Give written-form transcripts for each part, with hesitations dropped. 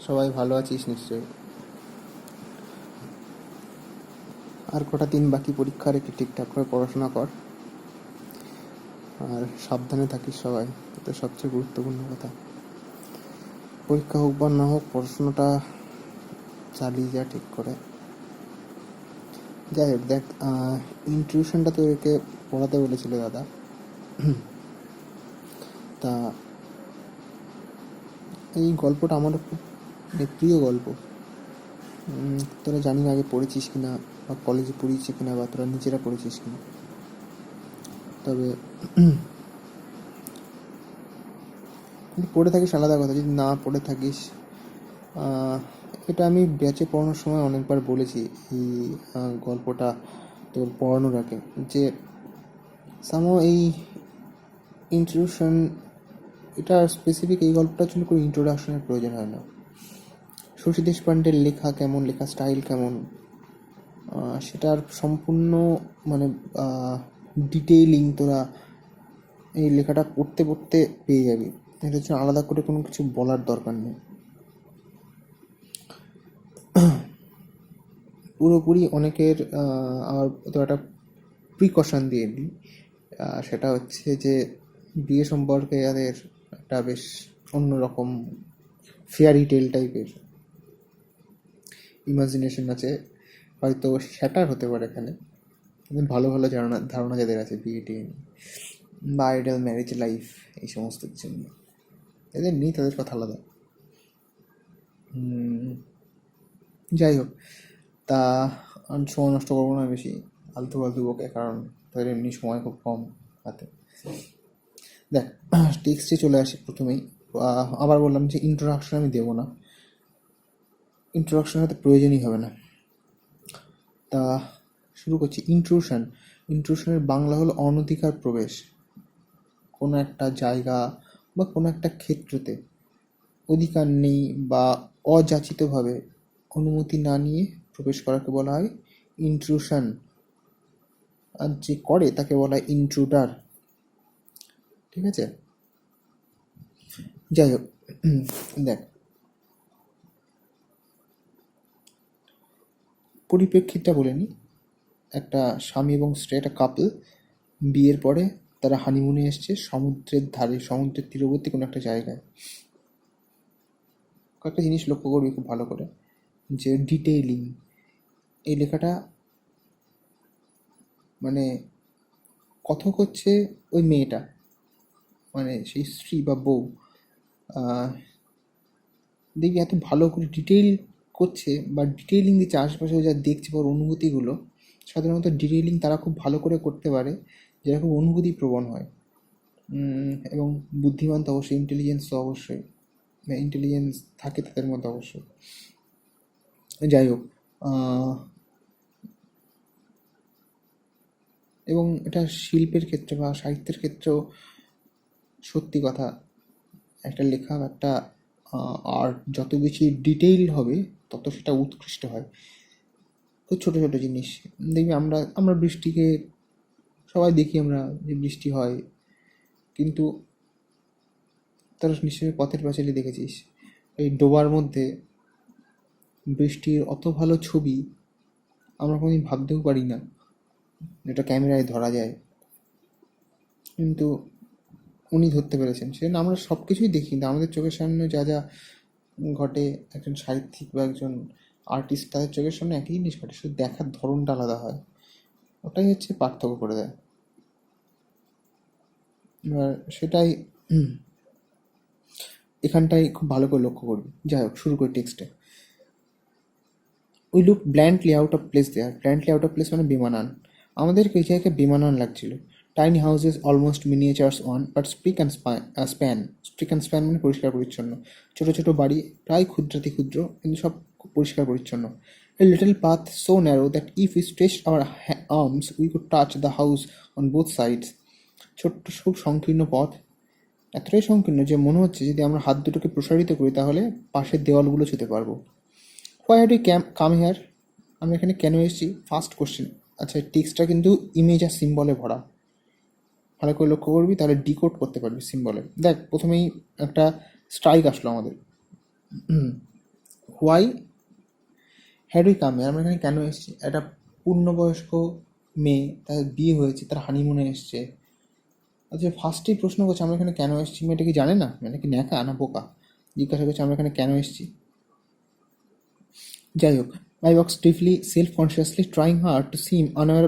সবাই ভালো আছিস নিশ্চয়ই। আর কটা দিন বাকি পরীক্ষার, একটু ঠিকঠাক করে পড়াশোনা কর আর সাবধানে থাকিস সবাই, এটা সবচেয়ে গুরুত্বপূর্ণ কথা। পরীক্ষা হোক বা না হোক, পড়াশোনাটা চালিয়ে যা ঠিক করে। যাই হোক, দেখ, ইন্ট্রোডিউশনটা তো একে পড়াতে বলেছিল দাদা। তা এই গল্পটা আমার খুব প্রিয় গল্প। তোরা জানি না আগে পড়েছিস কিনা, বা কলেজে পড়িয়েছি কিনা, বা তোরা নিজেরা পড়েছিস কিনা। তবে যদি পড়ে থাকিস আলাদা কথা, যদি না পড়ে থাকিস, এটা আমি ব্যাচে পড়ানোর সময় অনেকবার বলেছি। এই গল্পটা তোর পড়ানোর আগে, যে এই ইন্ট্রোডিউশন, এটা স্পেসিফিক এই গল্পটার জন্য কোনো ইন্ট্রোডাকশনের প্রয়োজন হয় না। শশী দেশপান্ডের লেখা কেমন, লেখা স্টাইল কেমন, সেটার সম্পূর্ণ মানে ডিটেইলিং তোরা এই লেখাটা পড়তে পড়তে পেয়ে যাবি। এটার জন্য আলাদা করে কোনো কিছু বলার দরকার নেই। পুরোপুরি অনেকের আমার তো একটা প্রিকশন দিয়ে দিই, সেটা হচ্ছে যে বিয়ে সম্পর্কে যাদের একটা বেশ অন্যরকম ফেয়ারি টেল টাইপের ইমাজিনেশন আছে, হয়তো শ্যাটার হতে পারে এখানে। ভালো ভালো ধারণা যাদের আছে বিয়ে টিয়ে নিয়ে, বা আইডাল ম্যারেজ লাইফ, এই সমস্ত কিছু নিয়ে, এদের নেই, তাদের কথা আলাদা। যাই হোক, তা আমি সময় নষ্ট করবো না বেশি আলতু ফালতু বকে, কারণ তাদের এমনি সময় খুব কম হাতে। দেখ, টেক্সটে চলে আসি প্রথমেই। আবার বললাম যে ইন্ট্রোডাকশন আমি দেবো না, ইন্ট্রোডাকশন হয়তো প্রয়োজনই হবে না। তা শুরু করছি। ইন্ট্রুশনের বাংলা হলো অনধিকার প্রবেশ। কোনো একটা জায়গা বা কোনো একটা ক্ষেত্রতে অধিকার নেই বা অযাচিতভাবে অনুমতি না নিয়ে প্রবেশ করাকে বলা হয় ইন্ট্রুশন। আর যে করে তাকে বলা হয় ইন্ট্রুডার। ঠিক আছে? যাই হোক, দেখ, পরিপ্রেক্ষিতটা বলে নিই। একটা স্বামী এবং স্ত্রী, একটা কাপল, বিয়ের পরে তারা হানিমুনে এসছে সমুদ্রের ধারে, সমুদ্রের তীরবর্তী কোনো একটা জায়গায়। কয়েকটা জিনিস লক্ষ্য করবি খুব ভালো করে, যে ডিটেইলিং। এই লেখাটা মানে কথক হচ্ছে ওই মেয়েটা, মানে সেই স্ত্রী বা বউ, দেখবি এত ভালো করে ডিটেইল করছে বা ডিটেইলিং দিচ্ছে আশেপাশে যা দেখছে বা ওর অনুভূতিগুলো। সাধারণত ডিটেইলিং তারা খুব ভালো করে করতে পারে যারা খুব অনুভূতিপ্রবণ হয়। এবং বুদ্ধিমান তো অবশ্যই, ইন্টেলিজেন্স তো অবশ্যই, ইন্টেলিজেন্স থাকে তাদের মধ্যে অবশ্যই। যাই হোক, এবং এটা শিল্পের ক্ষেত্রে বা সাহিত্যের ক্ষেত্রেও সত্যি কথা। একটা লেখা, একটা আর্ট যত বেশি ডিটেইল হবে তত সেটা উৎকৃষ্ট হয়। খুব ছোটো ছোটো জিনিস দেখবি, আমরা বৃষ্টিকে সবাই দেখি, আমরা যে বৃষ্টি হয়, কিন্তু তারা নিশ্চয়ই পথের পাঁচালী দেখেছিস, এই ডোবার মধ্যে বৃষ্টির অত ভালো ছবি আমরা কোনোদিন ভাবতেও পারি না যেটা ক্যামেরায় ধরা যায়, কিন্তু উনি ধরতে পেরেছেন। সেজন্য আমরা সব কিছুই দেখি, কিন্তু আমাদের চোখের সামনে যা যা ঘটে, একজন সাহিত্যিক বা একজন আর্টিস্ট, তাদের চোখের সামনে একই জিনিস ঘটে, শুধু দেখার ধরনটা আলাদা হয়। ওটাই হচ্ছে পার্থক্য করে দেয়। এবার সেটাই এখানটায় খুব ভালো করে লক্ষ্য করবি। যাই হোক, শুরু করি টেক্সটে। We look blandly out of place there. Blandly out of place মানে বেমানান। আমাদেরকে ওই জায়গায় বেমানান লাগছিল। Tiny houses almost miniatures one, but spick and span. Spick and span মানে পরিষ্কার পরিচ্ছন্ন। ছোটো ছোটো বাড়ি, প্রায় ক্ষুদ্রাতি ক্ষুদ্র, কিন্তু সব খুব পরিষ্কার পরিচ্ছন্ন। A little path so narrow that if we stretched our arms we could touch the house on both sides. ছোট্ট খুব সংকীর্ণ পথ, এতটাই সংকীর্ণ যে মনে হচ্ছে যদি আমরা হাত দুটোকে প্রসারিত করি তাহলে পাশের দেওয়ালগুলো ছুঁতে পারবো। Why had you come here? আমরা এখানে কেন এসেছি? First question. আচ্ছা, টেক্সটটা কিন্তু ইমেজ আর সিম্বলে ভরা। ভালো করে লক্ষ্য করবি, তাহলে ডিকোড করতে পারবি সিম্বলে। দেখ, প্রথমেই একটা স্ট্রাইক আসলো আমাদের। Why had we come here, আমরা এখানে কেন এসেছি? একটা পূর্ণবয়স্ক মেয়ে, তার বিয়ে হয়েছে, তার হানিমুনে এসছে। আচ্ছা, ফার্স্টেই প্রশ্ন করছে আমরা এখানে কেন এসেছি। মেয়েটা কি জানে না? মেয়েটা কি ন্যাকা না বোকা? জিজ্ঞাসা করছে আমরা এখানে কেন এসেছি। যাই হোক, I walked stiffly, self-consciously, trying hard to seem unaware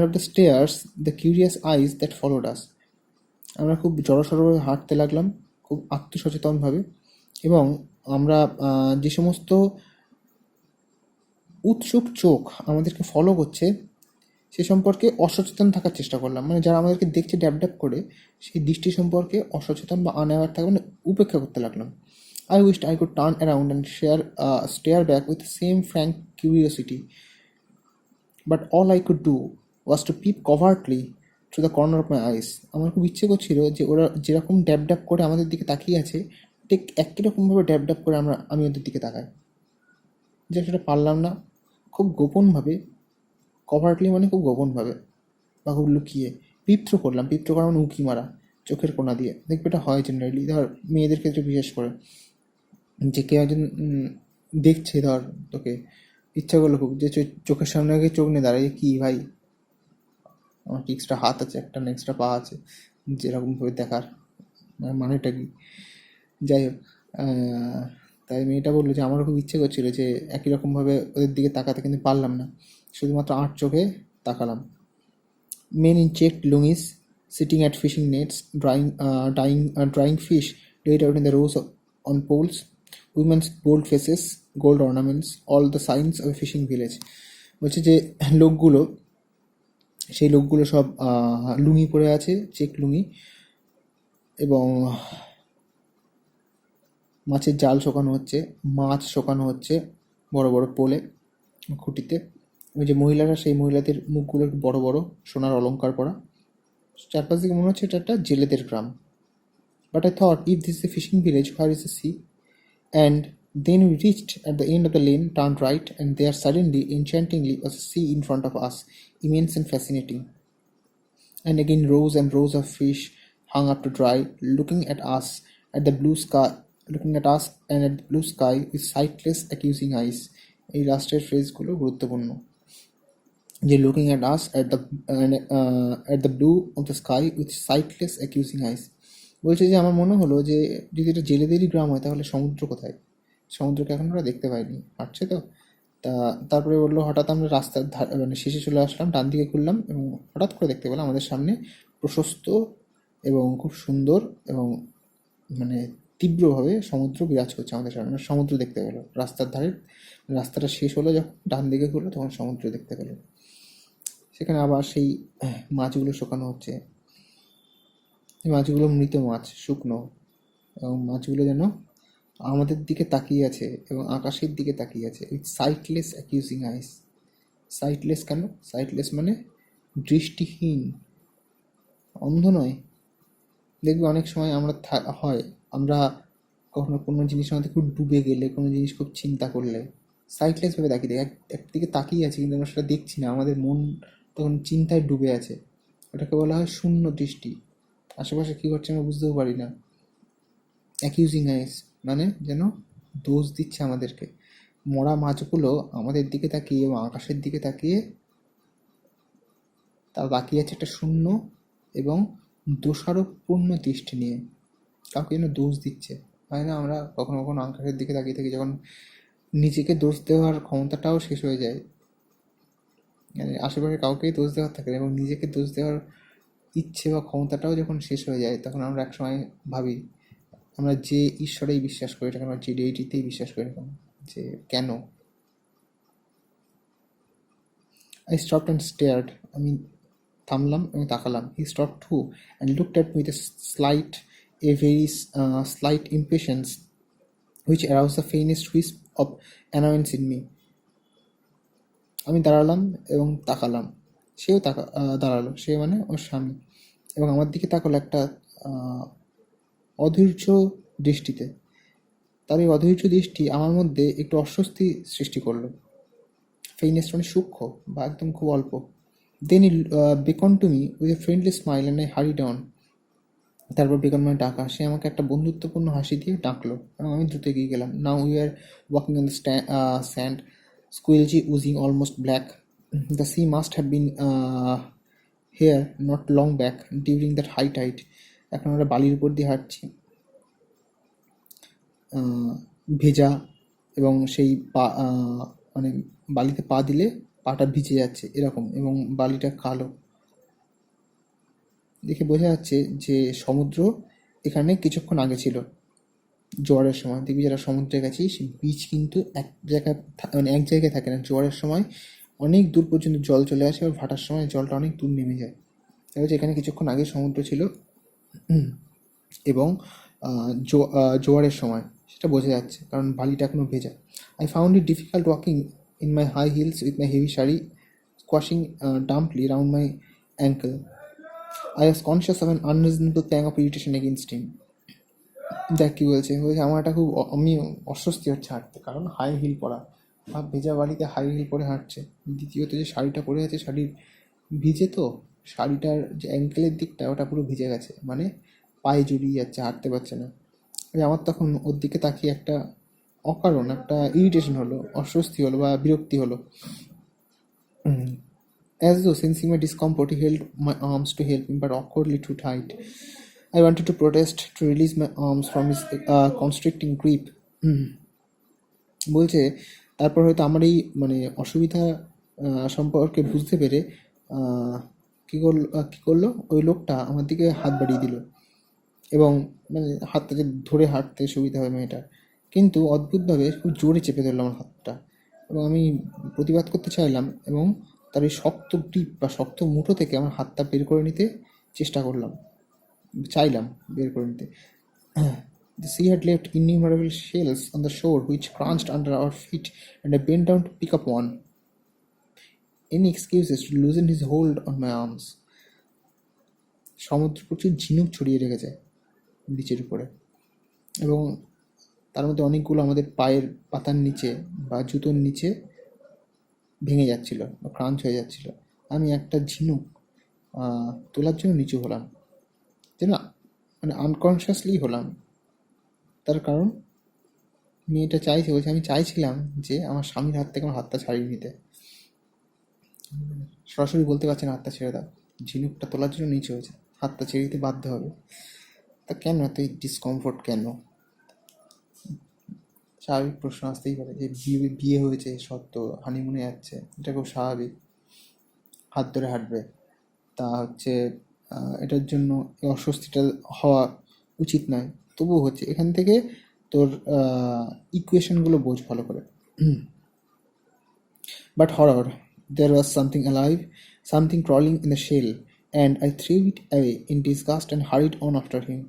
of the stares, the curious eyes that followed us. আমরা খুব জড়সড়ভাবে হাঁটতে লাগলাম, খুব আত্মসচেতনভাবে, এবং আমরা যে সমস্ত উৎসুক চোখ আমাদেরকে ফলো করছে সে সম্পর্কে অসচেতন থাকার চেষ্টা করলাম। মানে যারা আমাদেরকে দেখছে ড্যাব ড্যাব করে, সেই দৃষ্টি সম্পর্কে অসচেতন বা আনঅ্যাওয়ার থাকা, মানে উপেক্ষা করতে লাগলাম। I wished I could turn around and stare back with the same frank curiosity, but all I could do was to peep covertly through the corner of my eyes. আমার খুব ইচ্ছে করছিল যে ওরা যেরকম ড্যাব ড্যাব করে আমাদের দিকে তাকিয়ে আছে, ঠিক একই রকমভাবে ড্যাব ড্যাব করে আমি ওদের দিকে তাকাই। যে সেটা পারলাম না। খুব গোপনভাবে, কভার্টলি মানে খুব গোপনভাবে বা খুব লুকিয়ে পিপথ্রো করলাম। পিপথ্রো করা মানে উঁকি মারা চোখের কোনা দিয়ে। দেখবে এটা হয় জেনারেলি, ধর মেয়েদের ক্ষেত্রে বিশেষ করে, যে কেউ একজন দেখছে, ধর তোকে, ইচ্ছা করলো খুব যে চোখের সামনে আগে চোখ নিয়ে দাঁড়ায়, কি ভাই আমার কি এক্সট্রা হাত আছে, একটা না এক্সট্রা পা আছে, যেরকমভাবে দেখার মানেটা কি। যাই হোক, তাই মেয়েটা বললো যে আমারও খুব ইচ্ছে করছিল যে একই রকমভাবে ওদের দিকে তাকাতে, কিন্তু পারলাম না। শুধুমাত্র আট চোখে তাকালাম। Men in checked lungis sitting at fishing nets, drying fish laid out in the rows on poles. Women's bold faces, gold ornaments, all the signs of a fishing village. বলছে যে লোকগুলো, সেই লোকগুলো সব লুঙ্গি পরে আছে, চেক লুঙ্গি, এবং মাছের জাল শোকানো হচ্ছে, মাছ শোকানো হচ্ছে বড় বড় পোলে, খুঁটিতে। ওই যে মহিলারা, সেই মহিলাদের মুখগুলো বড় বড় সোনার অলংকার পরা। চারপাশ দিকে মনে হচ্ছে এটা একটা জেলেদের গ্রাম। But I thought, if this is a fishing village, where is the sea? And then we reached at the end of the lane, turned right, and there suddenly, enchantingly, was a sea in front of us, immense and fascinating. And again rows and rows of fish hung up to dry, looking at us, at the blue sky, looking at us and at the blue sky with sightless, accusing eyes. এই লাস্টের ফ্রেজগুলো গুরুত্বপূর্ণ, যে looking at us at the blue of the sky with sightless accusing eyes. বলছে যে আমার মনে হলো যে যদি এটা জেলেদেরই গ্রাম হয় তাহলে সমুদ্র কোথায়? সমুদ্রকে এখন ওরা দেখতে পাইনি, হাঁটছে তো। তারপরে বললো, হঠাৎ আমরা রাস্তার মানে শেষে চলে আসলাম, ডান দিকে ঘুরলাম এবং হঠাৎ করে দেখতে পেলাম আমাদের সামনে প্রশস্ত এবং খুব সুন্দর এবং মানে তীব্রভাবে সমুদ্র বিরাজ করছে আমাদের সামনে। সমুদ্র দেখতে পেলো রাস্তার ধারে। রাস্তাটা শেষ হলো যখন ডান দিকে ঘুরলো তখন সমুদ্র দেখতে পেলো। সেখানে আবার সেই মাছগুলো শোকানো হচ্ছে। এই মাছগুলো মৃত মাছ, শুকনো, এবং মাছগুলো যেন আমাদের দিকে তাকিয়ে আছে এবং আকাশের দিকে তাকিয়ে আছে উইথ সাইটলেস অ্যাকিউজিং আইস। সাইটলেস কেন? সাইটলেস মানে দৃষ্টিহীন, অন্ধ নয়। দেখবে অনেক সময় আমরা কখনো কোনো জিনিসের মধ্যে খুব ডুবে গেলে, কোনো জিনিস খুব চিন্তা করলে সাইটলেসভাবে তাকিয়ে দেখি, একদিকে তাকিয়ে আছি কিন্তু আমরা সেটা দেখছি না, আমাদের মন তখন চিন্তায় ডুবে আছে। ওটাকে বলা হয় শূন্য দৃষ্টি। আশেপাশে কী ঘটছে আমরা বুঝতেও পারি না। অ্যাকিউজিং আইস মানে যেন দোষ দিচ্ছে আমাদেরকে। মরা মাছগুলো আমাদের দিকে তাকিয়ে এবং আকাশের দিকে তাকিয়ে, তারা তাকিয়ে আছে একটা শূন্য এবং দোষারোপপূর্ণ দৃষ্টি নিয়ে, কাউকে যেন দোষ দিচ্ছে। হয় না, আমরা কখনো কখনো আকাশের দিকে তাকিয়ে থাকি যখন নিজেকে দোষ দেওয়ার ক্ষমতাটাও শেষ হয়ে যায়, মানে আশেপাশে কাউকেই দোষ দেওয়ার থাকে না, এবং নিজেকে দোষ দেওয়ার ইচ্ছে বা ক্ষমতাটাও যখন শেষ হয়ে যায় তখন আমরা একসময় ভাবি, আমরা যে ঈশ্বরেই বিশ্বাস করি না কেন, যে ডেইটিতেই বিশ্বাস করি না কেন, যে কেন। I stopped and stared. আমি থামলাম এবং তাকালাম। He stopped too and looked at me with a very slight impatience which aroused the faintest wisp of annoyance in me. আমি দাঁড়ালাম এবং তাকালাম। সেও দাঁড়ালো, সে মানে ওর স্বামী, এবং আমার দিকে তাকালো একটা অধৈর্য দৃষ্টিতে। তার এই অধৈর্য দৃষ্টি আমার মধ্যে একটু অস্বস্তি সৃষ্টি করলো। ফেইনেস্ট মানে সূক্ষ্ম বা একদম খুব অল্প। Then he beckoned to me with a friendly smile and I hurried on. তারপর বেগময় ডাকা, সে আমাকে একটা বন্ধুত্বপূর্ণ হাসি দিয়ে ডাকলো এবং আমি দ্রুত এগিয়ে গেলাম। Now we are walking on the sand, squelchy, oozing, almost black. The sea must have been here not long back during that high tide. এখন আমরা বালির উপর দিয়ে হাঁটছি, ভেজা, এবং সেই পা মানে বালিতে পা দিলে পাটা ভিজে যাচ্ছে এরকম, এবং বালিটা কালো। দেখে বোঝা যাচ্ছে যে সমুদ্র এখানে কিছুক্ষণ আগে ছিল। জোয়ারের সময় দেখবি যারা সমুদ্রে গেছিস, বিচ কিন্তু এক জায়গায় মানে এক জায়গায় থাকে না। জোয়ারের সময় অনেক দূর পর্যন্ত জল চলে আসে, আর ভাটার সময় জলটা অনেক দূর নেমে যায়। তাহলে এখানে কিছুক্ষণ আগে সমুদ্র ছিল এবং জোয়ারের সময় সেটা বোঝা যাচ্ছে, কারণ বালিটা এখনও ভেজা। I found it difficult walking in my high heels with my heavy sari squashing dumpily round my ankle. I was conscious of an unreasonable pang of irritation against him. দেখ কী বলছে, আমার একটা খুব আমি অস্বস্তি হচ্ছে হাঁটতে, কারণ হাই হিল পরা, আর ভেজা বাড়িতে হাই হিল পরে হাঁটছে। দ্বিতীয়ত যে শাড়িটা পরে আছে, শাড়ির ভিজে, তো শাড়িটার যে অ্যাঙ্কেলের দিকটা ওটা পুরো ভিজে গেছে, মানে পায়ে জড়িয়ে যাচ্ছে, হাঁটতে পারছে না। আমার তখন ওর দিকে তাকিয়ে একটা অকারণ একটা ইরিটেশন হলো, অস্বস্তি হলো বা বিরক্তি হলো। As though sensing my discomfort, he held my arms to help him, but awkwardly too tight. I wanted to protest, to release my arms from his constricting grip. বলছে তারপর হয়তো আমার এই মানে অসুবিধা সম্পর্কে বুঝতে পেরে কী করলো ওই লোকটা, আমার দিকে হাত বাড়িয়ে দিল, এবং মানে হাতটাকে ধরে হাঁটতে সুবিধা হয় মেয়েটার। কিন্তু অদ্ভুতভাবে খুব জোরে চেপে ধরলো আমার হাতটা, এবং আমি প্রতিবাদ করতে চাইলাম, এবং তার এই শক্ত গ্রিপ বা শক্ত মুঠো থেকে আমার হাতটা বের করে নিতে চাইলাম বের করে নিতে। The sea had left innumerable shells on the shore which crunched under our feet, and I bent down to pick up one. Any excuses to loosen his hold on my arms. সমুদ্র প্রচুর ঝিনুক ছড়িয়ে রেখেছে বিচের উপরে, এবং তার মধ্যে অনেকগুলো আমাদের পায়ের পাতার নিচে বা জুতোর নিচে ভেঙে যাচ্ছিল বা ক্রাঞ্চ হয়ে যাচ্ছিল। আমি একটা ঝিনুক তোলার জন্য নিচু হলাম, যেন মানে আনকনসিয়াসলি হলাম। তার কারণ মেয়েটা বলছে আমি চাইছিলাম যে আমার স্বামীর হাত থেকে আমার হাতটা ছাড়িয়ে নিতে। সরাসরি বলতে পারছে না হাতটা ছেড়ে দাও, ঝিনুকটা তোলার জন্য নিচু হয়েছে, হাতটা ছেড়ে দিতে বাধ্য হবে। তা কেন এত ডিসকমফোর্ট কেন? স্বাভাবিক প্রশ্ন আসতেই পারে যে বিয়ে হয়েছে, সত্য হানিমুনে যাচ্ছে, এটা খুব স্বাভাবিক, হাত ধরে হাঁটবে, তা হচ্ছে এটার জন্য এই অস্বস্তিটা হওয়া উচিত নয়, তবুও হচ্ছে। এখান থেকে তোর ইকুয়েশনগুলো বোঝ ভালো করে। But horror, there was something alive, something crawling in the shell, and I threw it away in disgust and hurried on after him.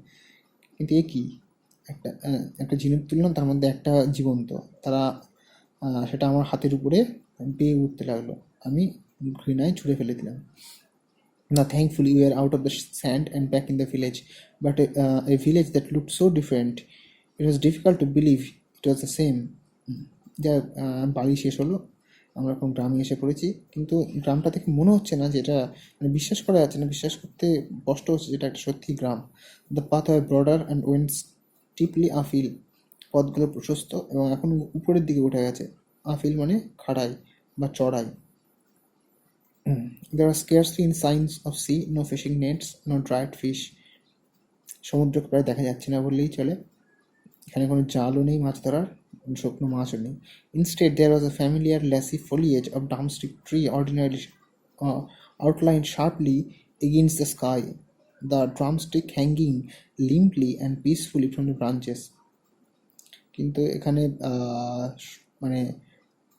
কিন্তু এ কি, একটা ঝিনুক তুললাম, তার মধ্যে একটা জীবন্ত, তারা সেটা আমার হাতের উপরে বেয়ে উঠতে লাগলো, আমি ঘৃণায় ছুঁড়ে ফেলে দিলাম। Now thankfully we were out of the sand and back in the village, but a village that looked so different, it was difficult to believe it was the same. যা বাড়ি শেষ হলো, আমরা এখন গ্রামে এসে পড়েছি, কিন্তু গ্রামটা থেকে মনে হচ্ছে না যে এটা, মানে বিশ্বাস করা যাচ্ছে না, বিশ্বাস করতে কষ্ট হচ্ছে যেটা একটা সত্যি গ্রাম। The path were broader and went steeply uphill, পথগুলো প্রশস্ত এবং এখন উপরের দিকে উঠে গেছে। আফিল মানে খাড়াই বা চড়াই। There are scarcely any signs of sea, no fishing nets, no dried fish. সমুদ্রকে প্রায় দেখা যাচ্ছে না বললেই চলে। এখানে কোনো জালও নেই মাছ ধরার, শুকনো মাছও নেই। Instead, there was a familiar lacy foliage of drumstick tree ordinarily outlined sharply against the sky, the drumstick hanging limply and peacefully from the branches. কিন্তু এখানে মানে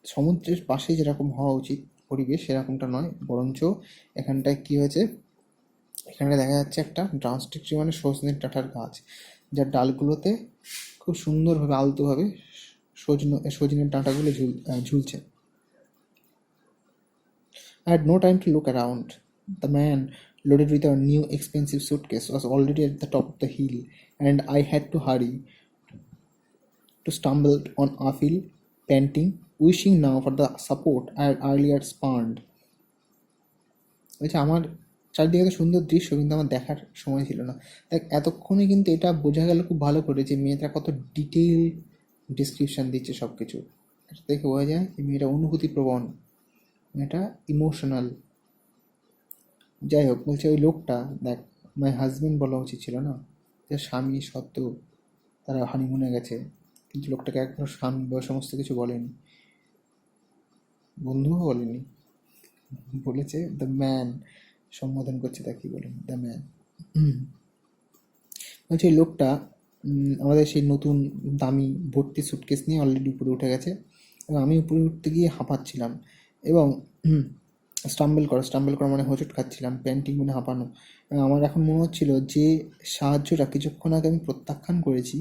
সমুদ্রের পাশে যেরকম হওয়া উচিত পরিবেশ সেরকমটা নয়, বরঞ্চ এখানটায় কী হয়েছে, এখানে দেখা যাচ্ছে একটা ড্রামস্টিক ট্রি মানে সজনের ডাঁটার গাছ, যার ডালগুলোতে খুব সুন্দরভাবে আলতোভাবে সজনের ডাঁটাগুলো ঝুলছে। I had no time to look around. The man, loaded with a new expensive suitcase, was already at the top of the hill, and I had to hurry, to stumble on Afil, panting, wishing now for the support I had earlier spurned. আমার চারদিকে তো সুন্দর দৃশ্য, কিন্তু আমার দেখার সময় ছিল না। দেখ, এতক্ষণে কিন্তু এটা বোঝা গেল খুব ভালো করে যে মেয়েটা কত ডিটেল ডিসক্রিপশান দিচ্ছে সব কিছু। এটা দেখে বোঝা যায় যে মেয়েটা অনুভূতিপ্রবণ, মেয়েটা ইমোশনাল। যাই হোক, বলছে ওই লোকটা, দেখ, মাই হাজবেন্ড বলা উচিত ছিল না, যে স্বামী সত্ত্বেও তারা হানিমুনে গেছে, কিন্তু লোকটাকে একবার স্বামী বা সমস্ত কিছু বলেনি, বন্ধুও বলেনি, বলেছে দ্য ম্যান। সম্বোধন করছে, তা কি বলেন, দ্য ম্যান। বলছে এই লোকটা আমাদের সেই নতুন দামি ভর্তি সুটকেস নিয়ে অলরেডি উপরে উঠে গেছে, এবং আমি উপরে উঠতে গিয়ে হাঁপাচ্ছিলাম, এবং স্টাম্বেল করা মানে হোঁচট খাচ্ছিলাম, প্যান্টিং মানে হাঁপানো। এবং আমার এখন মনে হচ্ছিল যে সাহায্যটা কিছুক্ষণ আগে আমি প্রত্যাখ্যান করেছি,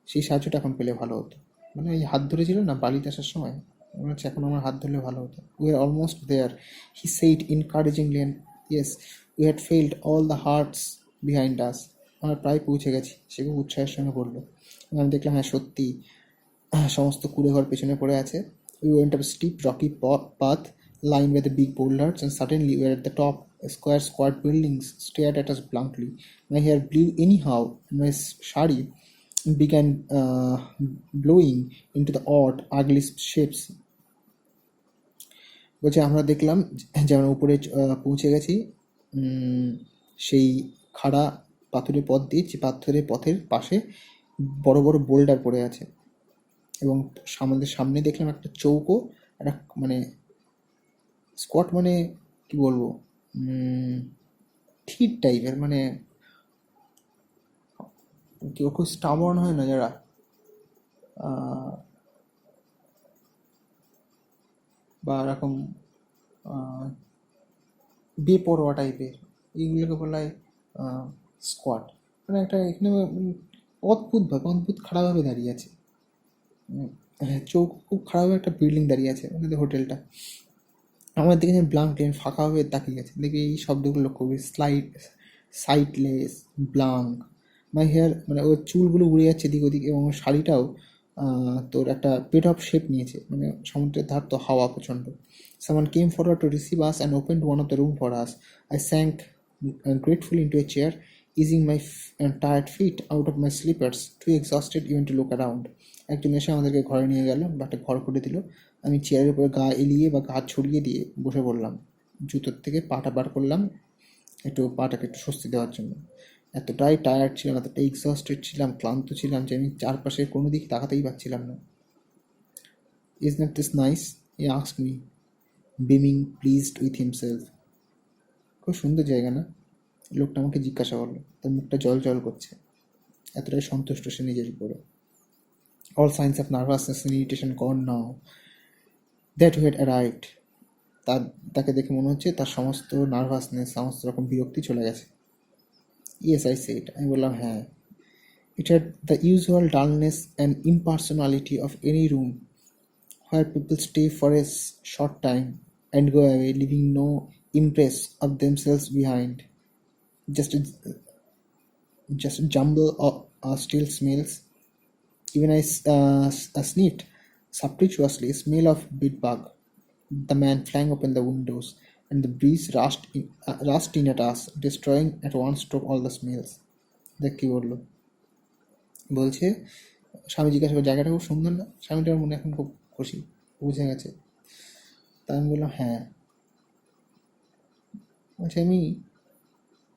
সেই সাহায্যটা এখন পেলে ভালো হতো। মানে এই হাত ধরেছিল না বালিতে আসার সময়, মনে হচ্ছে এখন আমার হাত ধরলে ভালো হতো। We are almost there, he said encouragingly, and yes, we had failed all the hearts behind us. আমরা প্রায় পৌঁছে গেছি, সে খুব উৎসাহের সঙ্গে বললো। এবং আমি দেখলাম, হ্যাঁ সত্যি, সমস্ত কুড়ে ঘর পেছনে পড়ে আছে। We went up a steep rocky path lined with the big boulders, and suddenly we were at the top. Square squat buildings stared at us blankly. My hair blew anyhow, and my shari began blowing into the odd, ugly shapes. বলছে আমরা দেখলাম যে আমরা উপরে পৌঁছে গেছি, সেই খাড়া পাথরের পথ দিয়ে, যে পাথরের পথের পাশে বড় বড় বোল্ডার পড়ে আছে, এবং আমাদের সামনে দেখলাম একটা চৌকো, একটা মানে স্কোয়াট মানে কি বলবো, থিট টাইপের, মানে কেউ খুব স্টাবর্ন হয় না যারা, বা এরকম বেপরোয়া টাইপের, এইগুলোকে বলা হয় স্কোয়াট। মানে একটা এখানে অদ্ভুত খারাপভাবে দাঁড়িয়ে আছে, হ্যাঁ চৌক খুব খারাপভাবে একটা বিল্ডিং দাঁড়িয়ে আছে, মানে হোটেলটা আমার দিকে যেন ব্লাঙ্ক ট্রেন ফাঁকাভাবে তাকিয়ে গেছে। দেখি এই শব্দগুলো লক্ষ্য করি, সাইটলেস, ব্লাঙ্ক। মাই হেয়ার, মানে ওর চুলগুলো উড়ে যাচ্ছে এদিক ওদিক, এবং ওর শাড়িটাও তোর একটা পেট অফ শেপ নিয়েছে, মানে সমুদ্রের ধার তো, হাওয়া প্রচণ্ড। সামান came forward to receive us and opened one of the room for us. I sank gratefully into a chair, easing my tired feet out of my slippers, too exhausted even to look around. একজন এসে আমাদেরকে ঘরে নিয়ে গেল, বা একটা ঘর করে দিল। আমি চেয়ারের উপরে গা এলিয়ে বা গা ছড়িয়ে দিয়ে বসে পড়লাম, জুতোর থেকে পাটা বার করলাম একটু, পাটাকে একটু স্বস্তি দেওয়ার জন্য। এতটাই টায়ার্ড ছিলাম, এতটাই এক্সস্টেড ছিলাম, ক্লান্ত ছিলাম, যে আমি চারপাশে কোনো দিকে তাকাতেই পারছিলাম না। Is not this nice, he asked me, beaming pleased with himself. খুব সুন্দর জায়গা না? লোকটা আমাকে জিজ্ঞাসা করলো, তার মুখটা জল জল করছে, এতটাই সন্তুষ্ট সে নিজের উপরে। All signs of nervousness and irritation gone now that we had arrived. তাকে দেখে মনে হচ্ছে তার সমস্ত নার্ভাসনেস, সমস্ত রকম বিরক্তি চলে গেছে। ইয়েস, আই সেড, আমি বললাম হ্যাঁ। It had the usual dullness and impersonality of any room where people stay for a short time and go away, leaving no impress of themselves behind. Just a, just a jumble of stale smells. Even I sniffed sumptuously smell of bedbug. The man flung open the windows, and the breeze rushed in at us, destroying at one stroke all the smells. দেখ কী বললো, বলছে স্বামী জিজ্ঞাসা করে, জায়গাটা খুব সুন্দর না? স্বামীটার মনে এখন খুব খুশি, বুঝে গেছে। তা আমি বললাম হ্যাঁ। বলছে আমি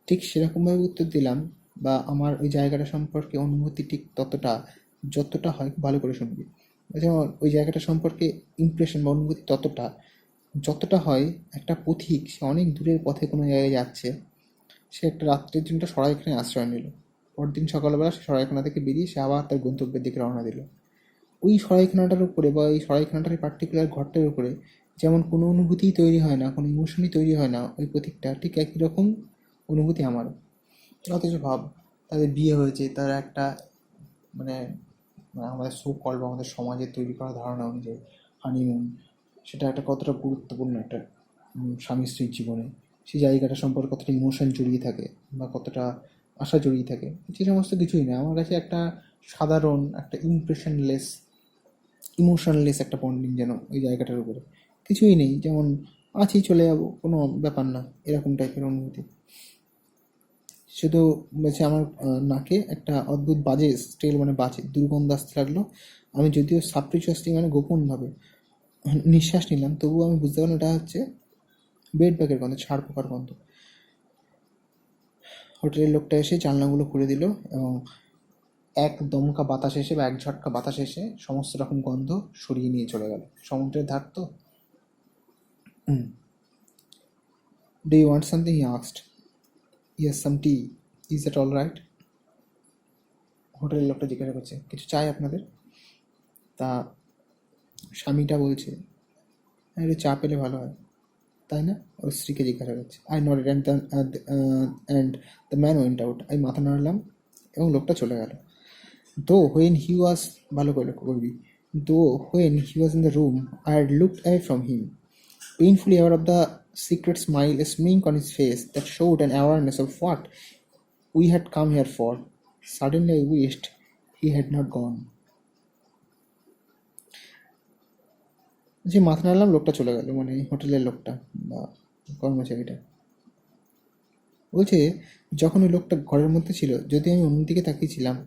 ঠিক সেরকমভাবে উত্তর দিলাম, বা আমার ওই জায়গাটা সম্পর্কে অনুভূতি ঠিক ততটা, যতটা হয়, ভালো করে শুনবি। বলছে আমার ওই জায়গাটা সম্পর্কে ইমপ্রেশন বা অনুভূতি ততটা, যতটা হয় একটা পথিক, সে অনেক দূরের পথে কোনো জায়গায় যাচ্ছে, সে একটা রাত্রের জন্য একটা সরাইখানায় আশ্রয় নিল। পরদিন সকালবেলা সে সরাইখানা থেকে বেরিয়ে সে আবার তার গন্তব্যের দিকে রওনা দিল। ওই সরাইখানাটার উপরে, বা ওই সরাইখানাটার পার্টিকুলার ঘরটার উপরে যেমন কোনো অনুভূতিই তৈরি হয় না, কোনো ইমোশনই তৈরি হয় না ওই পথিকটা, ঠিক একই রকম অনুভূতি আমারও। অথচ ভাব, তাদের বিয়ে হয়েছে, তারা একটা মানে আমাদের সো কল বা আমাদের সমাজের তৈরি করা ধারণা অনুযায়ী হানিমুন, সেটা একটা কতটা গুরুত্বপূর্ণ একটা স্বামী স্ত্রীর জীবনে, সেই জায়গাটা সম্পর্কে কতটা ইমোশন জড়িয়ে থাকে, বা কতটা আশা জড়িয়ে থাকে, সে সমস্ত কিছুই না। আমার কাছে একটা সাধারণ, একটা ইমোশনলেস একটা বন্ডিং যেন ওই জায়গাটার উপরে, কিছুই নেই, যেমন আছি চলে যাবো, কোনো ব্যাপার না, এরকম টাইপের অনুভূতি। শুধু বলছে আমার নাকে একটা অদ্ভুত বাজে স্টেল, মানে বাজে দুর্গন্ধ আসতে লাগলো। আমি যদিও সাবকনশিয়াসলি মানে গোপনভাবে নিঃশ্বাস নিলাম, তবুও আমি বুঝতে পারলাম এটা হচ্ছে বেড ব্যাগের গন্ধ, ছাড় পোকার গন্ধ। হোটেলের লোকটা এসে জানলাগুলো খুলে দিল এবং এক দমকা বাতাস এসে বা এক ঝটকা বাতাস এসে সমস্ত রকম গন্ধ সরিয়ে নিয়ে চলে গেল। সমুদ্রের ধার তো। Do you want something, he asked. Yes, some tea. Is that all right? হোটেলের লোকটা জিজ্ঞাসা করছে, কিছু চাই আপনাদের? তা স্বামীটা বলছে, হ্যাঁ একটু চা পেলে ভালো হয়, তাই না? ওর স্ত্রীকে জিজ্ঞাসা করছে। I nodded and the man went out. আমি মাথা নাড়লাম এবং লোকটা চলে গেল। দো হোয়েন হি ওয়াজ, ভালো করে লক্ষ্য করবি, দো when he was in the room I had looked away from him, painfully aware of the secret smile, a smink on his face that showed an awareness of what we had come here for. Suddenly I wished he had not gone. যে মাথা নাড়লাম, লোকটা চলে গেল, মানে হোটেলের লোকটা বা কর্মচারীটা। বলছে যখন ওই লোকটা ঘরের মধ্যে ছিল, যদি আমি অন্যদিকে তাকিয়েছিলাম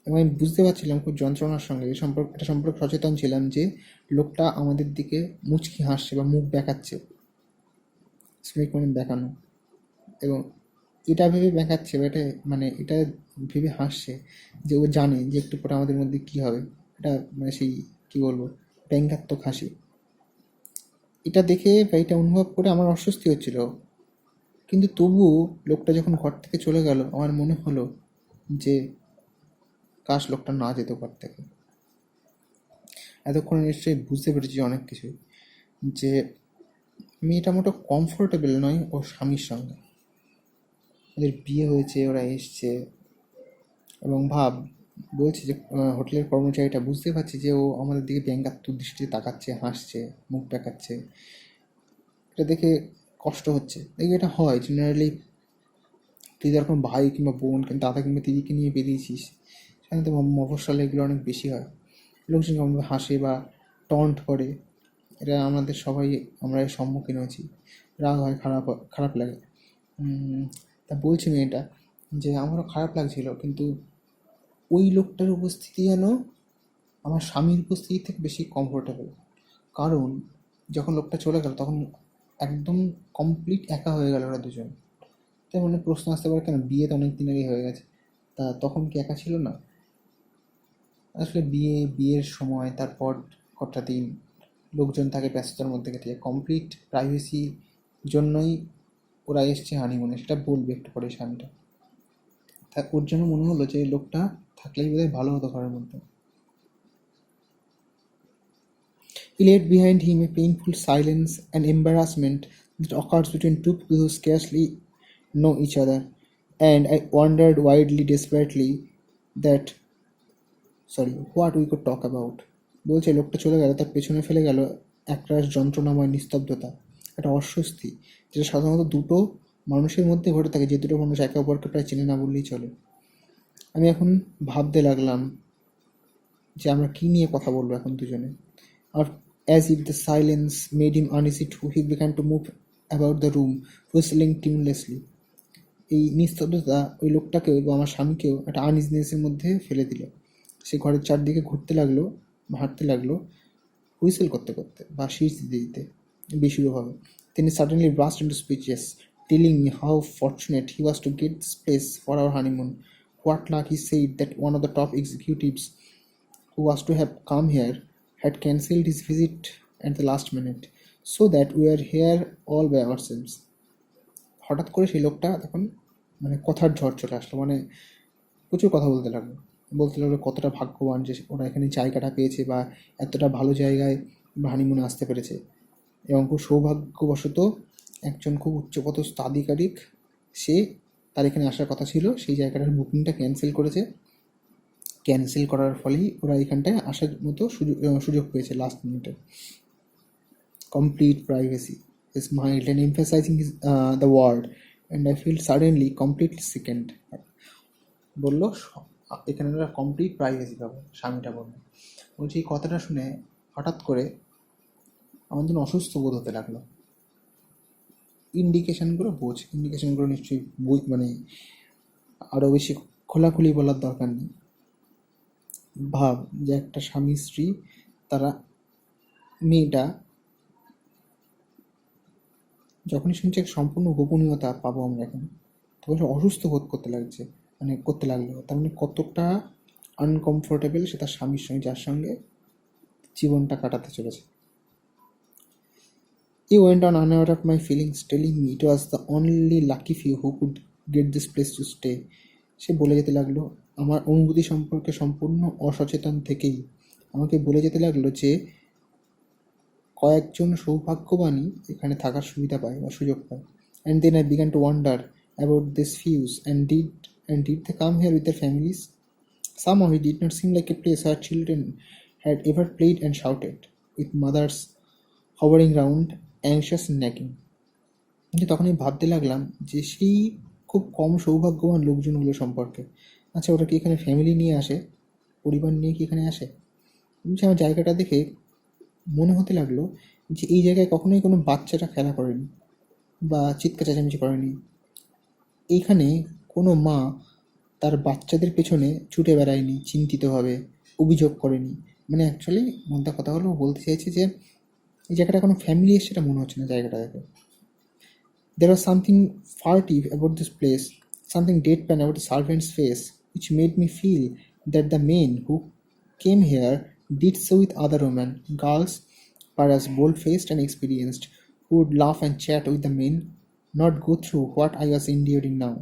এবং আমি বুঝতে পারছিলাম খুব যন্ত্রণার সঙ্গে এটা সম্পর্কে সচেতন ছিলাম যে লোকটা আমাদের দিকে মুচকি হাসছে বা মুখ দেখাচ্ছে, স্মিক মানে দেখানো, এবং এটা ভেবে দেখাচ্ছে বা এটা মানে এটা ভেবে হাসছে যে ও জানে যে একটু পরে আমাদের মধ্যে কী হবে। এটা মানে সেই কী বলবো, ব্যঙ্গাত্মক হাসি। এটা দেখে বা এটা অনুভব করে আমার অস্বস্তি হচ্ছিল, কিন্তু তবুও লোকটা যখন ঘর থেকে চলে গেল আমার মনে হলো যে কাশ লোকটা না যেত ঘর থেকে। এতক্ষণে নিশ্চয়ই বুঝতে পেরেছি অনেক কিছুই, যে মেয়েটা মোটো কমফোর্টেবল নয় ওর স্বামীর সঙ্গে। ওদের বিয়ে হয়েছে, ওরা এসছে, এবং বলছে যে হোটেলের কর্মচারীটা বুঝতে পারছি যে ও আমাদের দিকে ব্যঙ্গাত্মক দৃষ্টিতে তাকাচ্ছে, হাসছে, মুখ দেখাচ্ছে। এটা দেখে কষ্ট হচ্ছে। দেখবি এটা হয় জেনারেলি, তুই যখন ভাই কিংবা বোন কিংবা দাদা কিংবা দিদিকে নিয়ে বেরিয়েছিস, সাধারণত মফস্বলে এগুলো অনেক বেশি হয়। লোকজন আমাদের হাসে বা টন্ট করে, এটা আমাদের সবাই আমরা এর সম্মুখীন হয়েছি। রাগ হয়, খারাপ লাগে। তা বলছি মেয়েটা যে আমারও খারাপ লাগছিল, কিন্তু ওই লোকটার উপস্থিতি যেন আমার স্বামীর উপস্থিতি থেকে বেশি কমফোর্টেবল। কারণ যখন লোকটা চলে গেল তখন একদম কমপ্লিট একা হয়ে গেল ওরা দুজন। তাই মনে প্রশ্ন আসতে পারে, কেন বিয়ে তো অনেক দিন আগে হয়ে গেছে, তা তখন কি একা ছিল না? আসলে বিয়ের সময় তারপর কটা দিন লোকজন থাকে ব্যস্ততার মধ্যে কেটে যায়, কমপ্লিট প্রাইভেসি জন্যই ওরা এসছে হানিমুনে, সেটা বলবে একটু পরে স্বামীটা। তা ওর জন্য মনে হলো যে লোকটা থাকলেই বোধহয় ভালো হতো ঘরের মধ্যে। He left behind him a painful silence and embarrassment that occurs between two people who scarcely know each other, and I wondered wildly, desperately, what we could talk about. বলছে লোকটা চলে গেল, তার পেছনে ফেলে গেল একরাশ যন্ত্রণাময় নিস্তব্ধতা, একটা অস্বস্তি, যেটা সাধারণত দুটো মানুষের মধ্যে ঘটে থাকে, যে দুটো মানুষ একে অপরকে প্রায় চেনে না বললেই চলে। আমি এখন ভাবতে লাগলাম যে আমরা কী নিয়ে কথা বলবো এখন দুজনে। আর as if the silence made him uneasy too, he began to move about the room, whistling tunelessly. এই নিস্তব্ধতা ওই লোকটাকেও এবং আমার স্বামীকেও একটা আনইজিনেসের মধ্যে ফেলে দিল। সে ঘরের চারদিকে ঘুরতে লাগলো, হাঁটতে লাগলো, হুইসেল করতে করতে বা শীষ দিতে দিতে বেসুরোভাবে। তিনি suddenly burst into speeches, telling me how fortunate he was to get this place for our honeymoon. What luck, he said, that one of the top executives who was to have come here had cancelled his visit at the last minute, so that we are here all by ourselves. হঠাৎ করে সেই লোকটা তখন মানে কথার ঝড় চলে আসলো, মানে প্রচুর কথা বলতে লাগলো কতটা ভাগ্যবান যে ওরা এখানে জায়গাটা পেয়েছে বা এতটা ভালো জায়গায় হানিমুনে আসতে পেরেছে, এবং খুব সৌভাগ্যবশত একজন খুব উচ্চপদস্থ আধিকারিক, সে তার এখানে আসার কথা ছিল, সেই জায়গাটার বুকিংটা ক্যান্সেল করার ফলেই ওরা এখানটায় আসার মতো সুযোগ পেয়েছে লাস্ট মিনিটে। Complete privacy, he smiled and emphasizing the word, and I felt suddenly completely sickened. বললো এখানে আমরা কমপ্লিট প্রাইভেসি পাবো, স্বামীটা বললো। বলছি এই কথাটা শুনে হঠাৎ করে আমার জন্য অসুস্থ বোধ হতে লাগলো। ইন্ডিকেশনগুলো নিশ্চয়ই মানে আরও বেশি খোলাখুলি বলার দরকার নেই। ভাব যে একটা স্বামী স্ত্রী, তারা মেয়েটা যখনই শুনছে এক সম্পূর্ণ গোপনীয়তা পাবো আমরা এখানে, তখন সে অসুস্থ বোধ করতে লাগলো। তার মানে কতটা আনকমফোর্টেবল সে তার স্বামীর সঙ্গে, যার সঙ্গে জীবনটা কাটাতে চলেছে। He went on unaware of my feelings, telling me it was the only lucky few who could get this place to stay. সে বলে যেতে লাগলো, আমার অনুভূতি সম্পর্কে সম্পূর্ণ অসচেতন থেকেই আমাকে বলে যেতে লাগলো যে কয়েকজন সৌভাগ্যবানই এখানে থাকার সুবিধা পায় বা সুযোগ পায়। And then I began to wonder about these fews, and did they come here with their families? Somehow it did not seem like a place where children had ever played and shouted, with mothers hovering round, anxious and nagging. কিন্তু তখন আমি ভাবতে লাগলাম যে সেই খুব কম সৌভাগ্যবান লোকজনগুলো সম্পর্কে। আচ্ছা, ওরা কি এখানে ফ্যামিলি নিয়ে আসে, পরিবার নিয়ে কি এখানে আসে? আমার জায়গাটা দেখে মনে হতে লাগলো যে এই জায়গায় কখনোই কোনো বাচ্চারা খেলা করেনি বা চিৎকার চেঁচামেচি করেনি। এইখানে কোনো মা তার বাচ্চাদের পেছনে ছুটে বেড়ায়নি চিন্তিতভাবে, অভিযোগ করেনি। মানে অ্যাকচুয়ালি মনটা কথা হলো বলতে চাইছে যে এই জায়গাটা কোনো ফ্যামিলি সেটা মনে হচ্ছে না জায়গাটা দেখে। There was something furtive about this place, something deadpan about the servant's face, which made me feel that the men who came here did so with other women, girls, perhaps bold-faced and experienced, who would laugh and chat with the men, not go through what I was enduring now.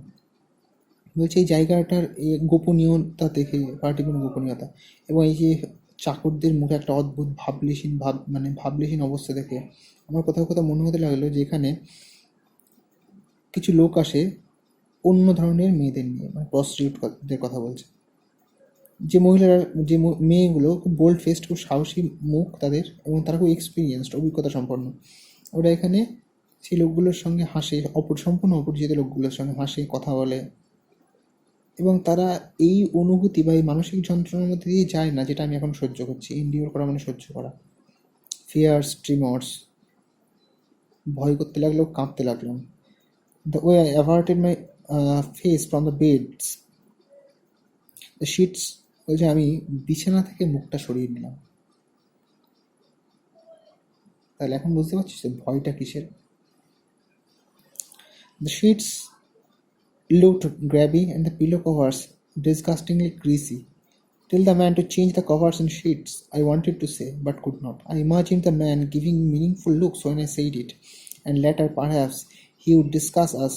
বলছে এই জায়গাটার গোপনীয়তা দেখে, particular গোপনীয়তা, এবং এই যে চাকরদের মুখে একটা অদ্ভুত ভাবলেশীন অবস্থা দেখে আমার কোথাও কোথাও মনে হতে লাগলো যে এখানে কিছু লোক আসে অন্য ধরনের মেয়েদের নিয়ে, মানে প্রস্টিটিউটদের কথা বলছে। যে মহিলারা, যে মেয়েগুলো খুব বোল্ড ফেস্ট, খুব সাহসী মুখ তাদের, এবং তারা খুব এক্সপিরিয়েন্সড, অভিজ্ঞতা সম্পন্ন। ওরা এখানে সেই লোকগুলোর সঙ্গে হাসে, সম্পূর্ণ অপরিচিত লোকগুলোর সঙ্গে হাসে, কথা বলে, এবং তারা এই অনুভূতি বা এই মানসিক যন্ত্রণার মধ্যে দিয়ে যায় না যেটা আমি এখন সহ্য করছি। এন্ডিওর করা মানে সহ্য করা। ফিয়ার্স, ট্রিমর্স, ভয় করতে লাগলো, কাঁপতে লাগলাম। The way I averted my face from the beds, the sheets, বলছে আমি বিছানা থেকে মুখটা সরিয়ে নিলাম। তাহলে এখন বুঝতে পারছিস যে ভয়টা কিসের? The sheets looked grabby and the pillow covers disgustingly greasy. Tell the man to change the covers and sheets, I wanted to say, but could not. I imagined the man giving meaningful looks when I said it, and later perhaps he would discuss us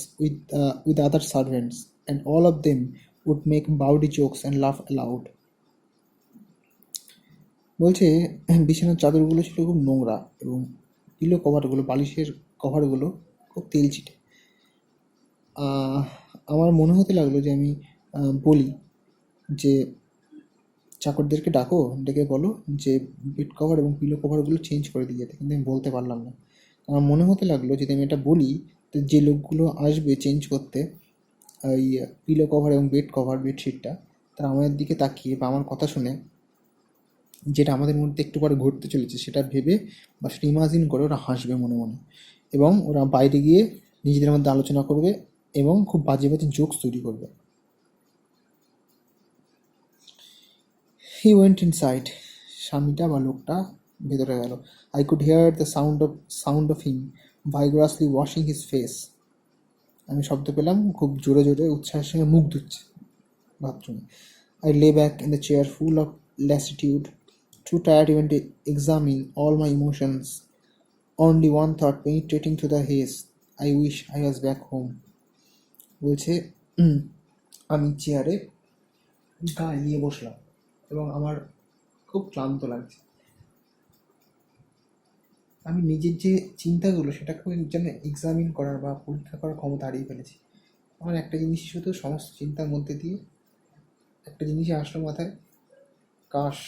with other servants, and all of them would make bawdy jokes and laugh aloud. বলছে বিছানার চাদরগুলো ছিল খুব নোংরা, এবং pillow কভারগুলো, বালিশের কভারগুলো খুব তেলচিটে। আমার মনে হতে লাগলো যে আমি বলি যে চাকরদেরকে ডেকে বলো যে বেড কভার এবং পিলো কভারগুলো চেঞ্জ করে দিয়ে যেতে, কিন্তু আমি বলতে পারলাম না। আমার মনে হতে লাগলো যদি আমি এটা বলি, তো যে লোকগুলো আসবে চেঞ্জ করতে ওই পিলো কভার এবং বেডশিটটা, তারা আমাদের দিকে তাকিয়ে বা আমার কথা শুনে যেটা আমাদের মধ্যে একটু পরে ঘটতে চলেছে সেটা ভেবে বা সেটা ইমাজিন করে ওরা হাসবে মনে মনে, এবং ওরা বাইরে গিয়ে নিজেদের মধ্যে আলোচনা করবে এবং খুব বাজে বাজে জোকস তৈরি করবে। He went inside. স্বামীটা বা লোকটা ভেতরে গেল। I could hear the sound of him vigorously washing his face. আমি শব্দ পেলাম খুব জোরে জোরে উচ্ছ্বাসের সঙ্গে মুখ ধুচ্ছে বাথরুমে। I lay back in the chair full of lassitude, too tired even to examine all my emotions. Only one thought penetrating through the haze: I wish I was back home. বলছে আমি চেয়ারে গা এলিয়ে বসলাম এবং আমার খুব ক্লান্ত লাগছে। আমি নিজের যে চিন্তাগুলো সেটাকে যেন এক্সামিন করার বা পরীক্ষা করার ক্ষমতা হারিয়ে ফেলেছি। আমার একটা জিনিস শুধু সমস্ত চিন্তার মধ্যে দিয়ে একটা জিনিসই আসলো মাথায়, কাশ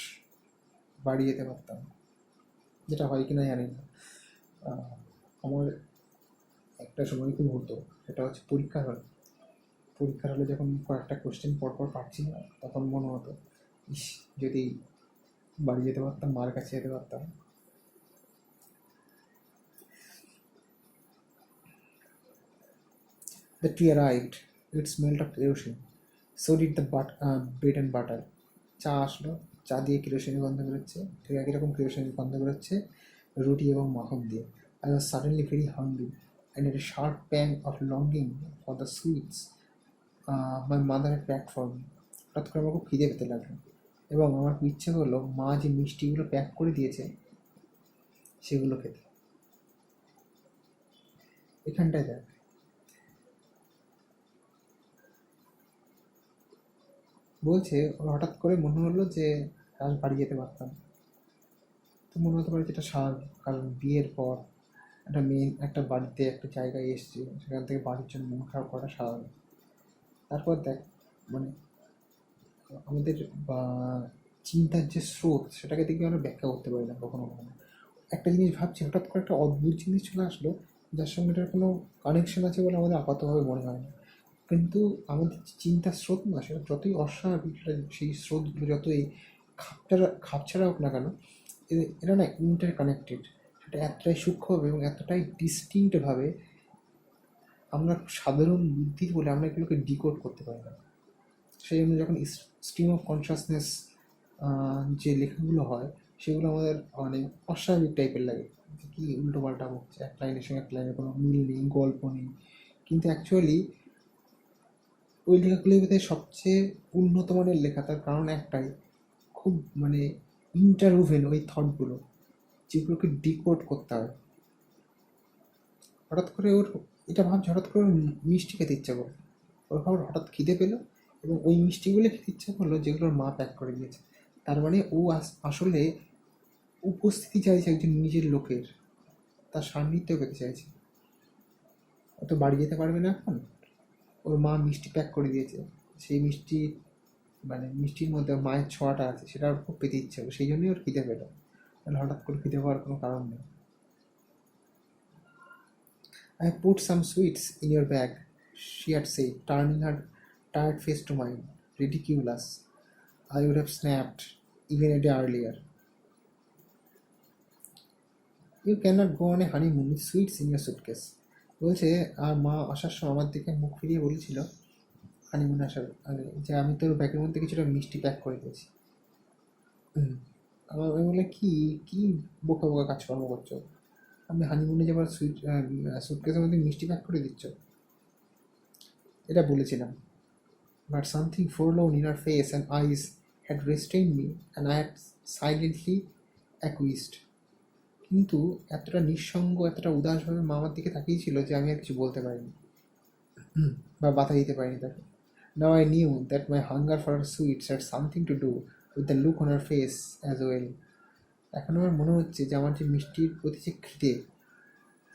বাড়ি যেতে পারতাম, যেটা হয় কিনা জানি না। আমার একটা সময় খুব হতো, সেটা হচ্ছে পরীক্ষার হলে যখন কয়েকটা কোশ্চেন পরপর পাচ্ছি না, তখন মনে হতো ইস যদি বাড়ি যেতে পারতাম, মার কাছে যেতে পারতাম। The tree arrived. It smelled of kerosene. So did the bread and butter. চা আসলো, চা দিয়ে কেরোসিনের গন্ধ বেরোচ্ছে, ঠিক একই রকম কেরোসিনের গন্ধ বেরোচ্ছে রুটি এবং মাখন দিয়ে। I was suddenly very hungry and at A sharp PNG of longing for the sweets my mother had pack for me. হঠাৎ করে আমার খুব খিদে পেতে লাগলো এবং আমার খুব ইচ্ছে করলো মা যে মিষ্টিগুলো প্যাক করে দিয়েছে সেগুলো খেতে। এখানটায় দেখ, বলছে ওর হঠাৎ করে মনে হলো যে আজ বাড়ি যেতে পারতাম। তো মনে হতে পারে যেটা স্বাভাবিক, কারণ বিয়ের পর একটা মেয়ে একটা বাড়িতে একটা জায়গায় এসছে, সেখান থেকে বাড়ির জন্য মন খারাপ করাটা স্বাভাবিক। তারপর দেখ, মানে আমাদের বা চিন্তার যে স্রোত সেটাকে দেখে আমরা ব্যাখ্যা করতে পারি না কখনো কখনো। একটা জিনিস ভাবছি, হঠাৎ করে একটা অদ্ভুত জিনিস চলে আসলো যার সঙ্গে এটার কোনো কানেকশন আছে বলে আমাদের আপাতভাবে মনে হয় না, কিন্তু আমাদের যে চিন্তার স্রোত না, সেটা যতই অস্বাভাবিক, সেটা সেই স্রোতগুলো যতই খাপছাড়া হোক না কেন, এরা না ইন্টার কানেক্টেড। সেটা এতটাই সূক্ষ্মভাবে এবং এতটাই ডিস্টিংক্টভাবে আমরা সাধারণ বুদ্ধি বলে আমরা এগুলোকে ডিকোড করতে পারি না। সেই জন্য যখন স্ট্রিম অফ কনসাসনেস যে লেখাগুলো হয় সেগুলো আমাদের মানে অস্বাভাবিক টাইপের লাগে, যে কী উল্টো পাল্টা হচ্ছে, এক লাইনের সঙ্গে এক লাইনের কোনো মিল নেই, গল্প নেই। কিন্তু অ্যাকচুয়ালি ওই লেখাগুলোর মধ্যে সবচেয়ে উন্নত মানের লেখা, তার কারণ একটাই, খুব মানে ইন্টারউভেন ওই থটগুলো, যেগুলোকে ডিকোড করতে হয়। হঠাৎ করে ওর এটা ভাবছে, হঠাৎ করে ওর মিষ্টি খেতে ইচ্ছা করলো, ওর খাবার হঠাৎ খিদে পেলো এবং ওই মিষ্টিগুলো খেতে ইচ্ছা করলো যেগুলো ওর মা প্যাক করে দিয়েছে। তার মানে ও আসলে উপস্থিতি চাইছে একজন নিজের লোকের, তার সান্নিধ্য পেতে চাইছে। ও তো বাড়ি যেতে পারবে না এখন, ওর মা মিষ্টি প্যাক করে দিয়েছে, সেই মিষ্টি মানে মিষ্টির মধ্যে ওর মায়ের ছোঁয়াটা আছে, সেটা ওর খুব পেতে ইচ্ছে হবে, সেই জন্যই ওর খিদে পেলো। তাহলে হঠাৎ করে খিদে পাওয়ার কোনো কারণ নেই। I have put some sweets in your bag, she had said, turning her tired face to mine. Ridiculous. I would have snapped even a day earlier. You cannot go on a honeymoon with sweets in your suitcase. বলছে, আর মা আসার সময় আমার দিকে মুখ ফিরিয়ে বলেছিল honeymoon আসার আগে যে আমি তোর ব্যাগের মধ্যে কিছুটা মিষ্টি প্যাক করে দিয়েছি। আমার আমি বলে কি কি বোকা বোকা কাজকর্ম করছো, আমি হানিমুনে যাবার সুটকেসের মধ্যে মিষ্টি প্যাক করে দিচ্ছ, এটা বলেছিলাম। But something forlorn in her face and eyes had restrained me, and I had silently acquiesced. কিন্তু এতটা নিঃসঙ্গ, এতটা উদাসভাবে মা আমার দিকে তাকিয়েছিল যে আমি আর কিছু বলতে পারিনি বা বাধা দিতে পারিনি তাকে। Now I knew that my hunger for her sweets had something to do with the look on her face as well. এখন আমার মনে হচ্ছে যে আমার যে মিষ্টির প্রতি যে খিদে,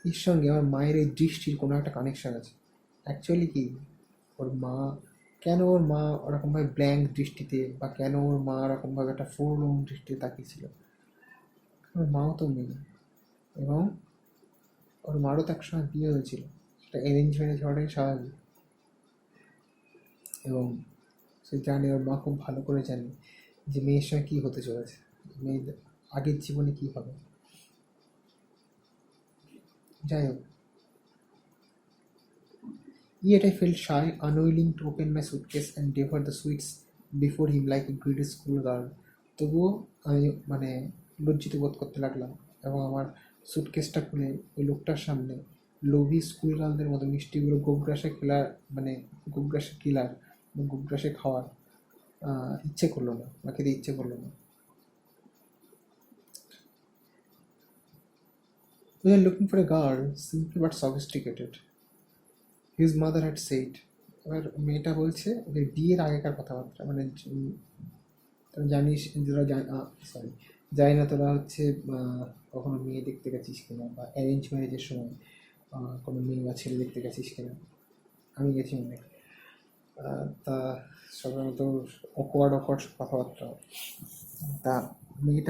এর সঙ্গে আমার মায়ের এই দৃষ্টির কোনো একটা কানেকশান আছে। অ্যাকচুয়ালি কি, ওর মা কেন ওর মা ওরকমভাবে ব্ল্যাঙ্ক দৃষ্টিতে, বা কেন ওর মা ওরকমভাবে একটা ফোরলং দৃষ্টিতে তাকিয়েছিল? ওর মাও তো মেয়ে, এবং ওর মারও তো একসময় বিয়ে হয়েছিল, সেটা অ্যারেঞ্জ ম্যারেজ হওয়াটাই স্বাভাবিক। এবং সে জানে, ওর মা খুব ভালো করে জানে যে মেয়ের সঙ্গে কী হতে চলেছে, মেয়েদের আগের জীবনে কী হবে। যাই হোক, yet I felt shy, unwilling to open my suitcase and devour the sweets before him like a greedy school girl. তবুও আমি মানে লজ্জিত বোধ করতে লাগলাম এবং আমার সুটকেসটা খুলে ওই লোকটার সামনে লোভী স্কুল গার্লদের মতো মিষ্টিগুলো গোগ্রাসে খেলার মানে গোগ্রাসে কিলার বা গোগ্রাসে খাওয়ার ইচ্ছে করলো না, বা খেতে ইচ্ছে করলো না। We are looking for a girl, simple but sophisticated, his mother had said. এবার মেয়েটা বলছে যে বিয়ের আগেকার কথাবার্তা, মানে তোরা জানিস, যারা সরি জানি না তোরা হচ্ছে কখনো মেয়ে দেখতে গেছিস কিনা, বা অ্যারেঞ্জ ম্যারেজের সময় কোনো মেয়ে বা ছেলে দেখতে গেছিস কিনা। আমি গেছি অনেক। তা সাধারণত অকওয়ার্ড কথাবার্তা। তা মেয়েটা